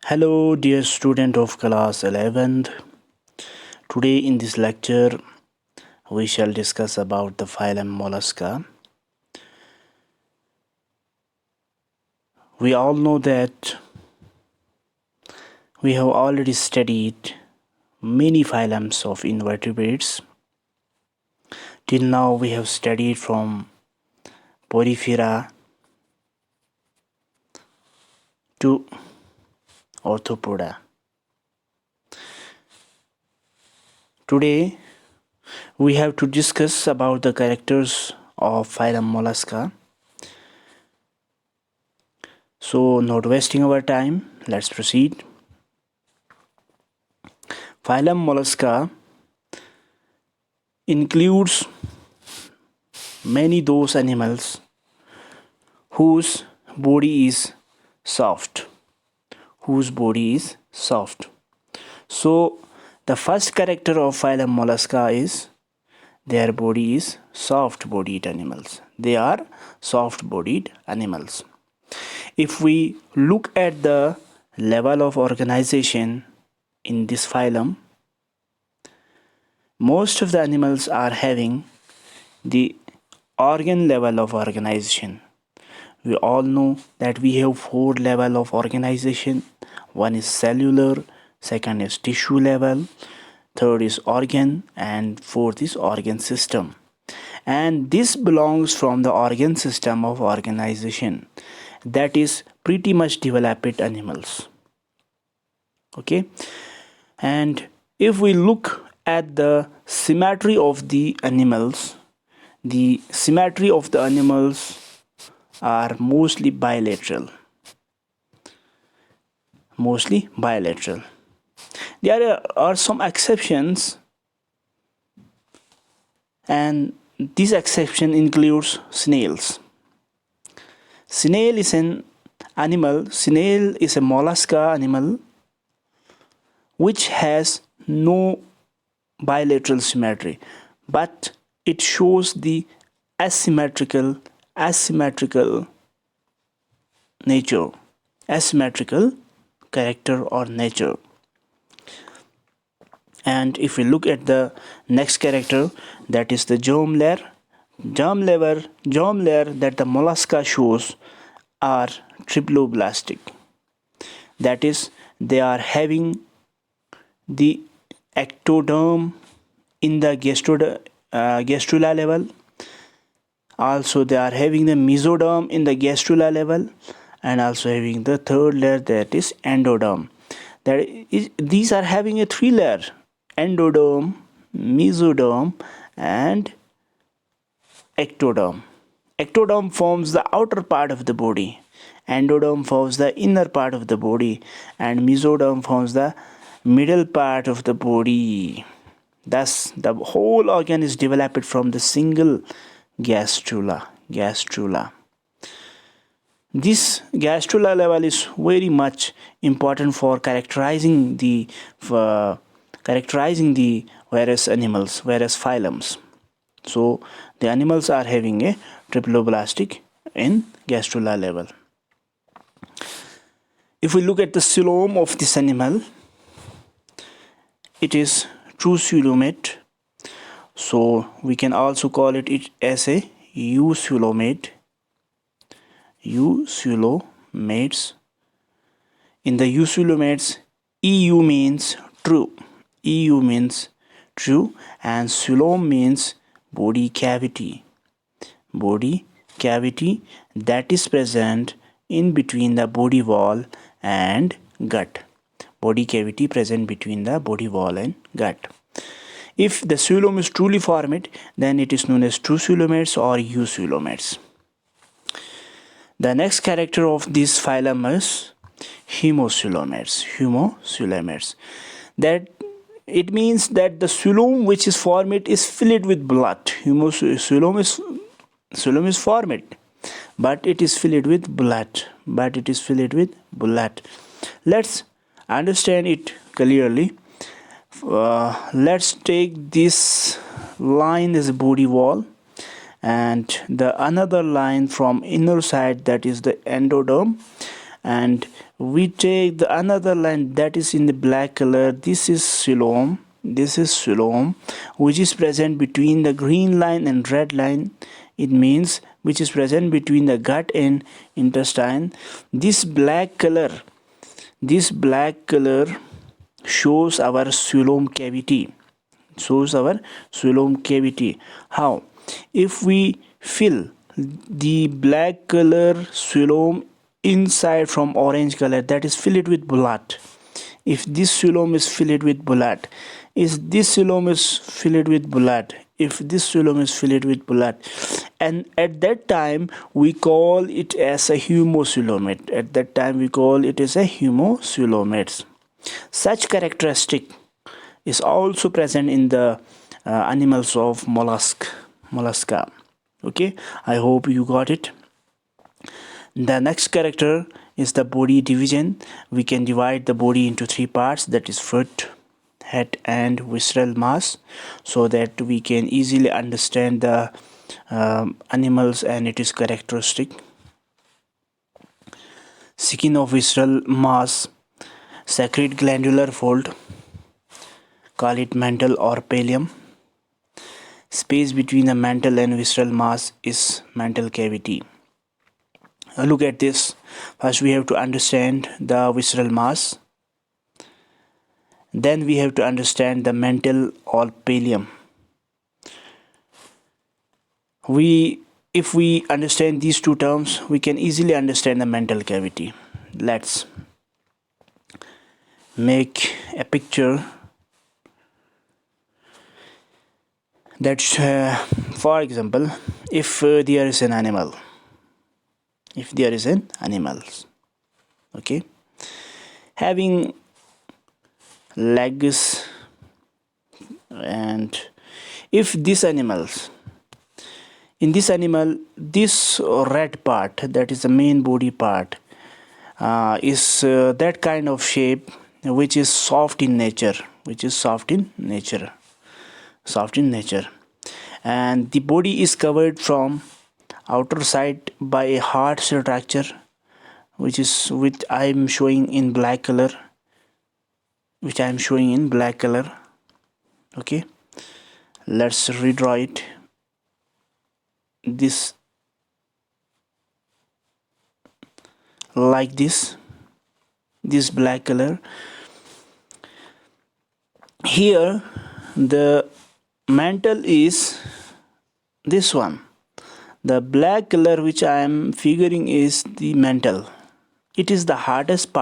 Hello, dear student of class 11th. Today in this lecture, we shall discuss about the phylum Mollusca. We all know that we have already studied many phylums of invertebrates. Till now, we have studied from Porifera to Arthropoda. Today, we have to discuss about the characters of phylum Mollusca. So, not wasting our time, let's proceed. Phylum Mollusca includes many those animals whose body is soft. So the first character of phylum Mollusca is their body is soft-bodied animals. They are soft-bodied animals. If we look at the level of organization in this phylum, most of the animals are having the organ level of organization. We all know that we have 4 levels of organization. One is cellular, second is tissue level, third is organ, and fourth is organ system. And this belongs from the organ system of organization, that is pretty much developed animals. Okay, and if we look at the symmetry of the animals are mostly bilateral. There are some exceptions, and this exception includes snails. Snail is a mollusca animal which has no bilateral symmetry, but it shows the asymmetrical character or nature. And if we look at the next character, that is the germ layer that the mollusca shows are triploblastic. That is, they are having the ectoderm in the gastrula level. Also, they are having the mesoderm in the gastrula level, and also having the third layer, that is endoderm. These are having a 3-layer: endoderm, mesoderm, and ectoderm. Ectoderm forms the outer part of the body, endoderm forms the inner part of the body, and mesoderm forms the middle part of the body. Thus, the whole organ is developed from the single gastrula. This gastrula level is very much important for characterizing the various phylums. So the animals are having a triploblastic in gastrula level. If we look at the coelom of this animal, it is true coelomate. So we can also call it as a eucoelomates. In the eucoelomates, EU means true, and coelom means body cavity that is present in between the body wall and gut. If the coelom is truly formed, then it is known as true coelomates or eucoelomates. The next character of this phylum is hemocoelomates. That it means that the coelom which is formed is filled with blood. Coelom is formed, but it is filled with blood. Let's understand it clearly. Let's take this line as a body wall, and the another line from inner side, that is the endoderm, and we take the another line that is in the black color. This is xylem. This is xylem, which is present between the green line and red line. It means which is present between the gut and intestine. This black color, this black color shows our xylem cavity. Shows our xylem cavity. How? If we fill the black color xylem inside from orange color, that is fill it with blood. If this xylem is filled with blood, is this xylem is filled with blood, if this xylem is filled with blood, and at that time we call it as a humoxylomate. At that time we call it as a humoxylomate. Such characteristic is also present in the animals of mollusca. Okay, I hope you got it. The next character is the body division. We can divide the body into three parts, that is foot, head and visceral mass, so that we can easily understand the animals and its characteristic. Skin of visceral mass secrete glandular fold, call it mantle or pallium. Space between the mantle and visceral mass is mantle cavity. Look at this. First we have to understand the visceral mass, then we have to understand the mantle or pallium. If we understand these two terms, we can easily understand the mantle cavity. Let's make a picture that for example, if there is an animal, okay, having legs, and if this animals, in this animal, this red part, that is the main body part, is that kind of shape which is soft in nature, and the body is covered from outer side by a hard structure, which I am showing in black color, okay. Let's redraw it. This like this black color. Here the mantle is this one. The black color which I am figuring is the mantle. It is the hardest part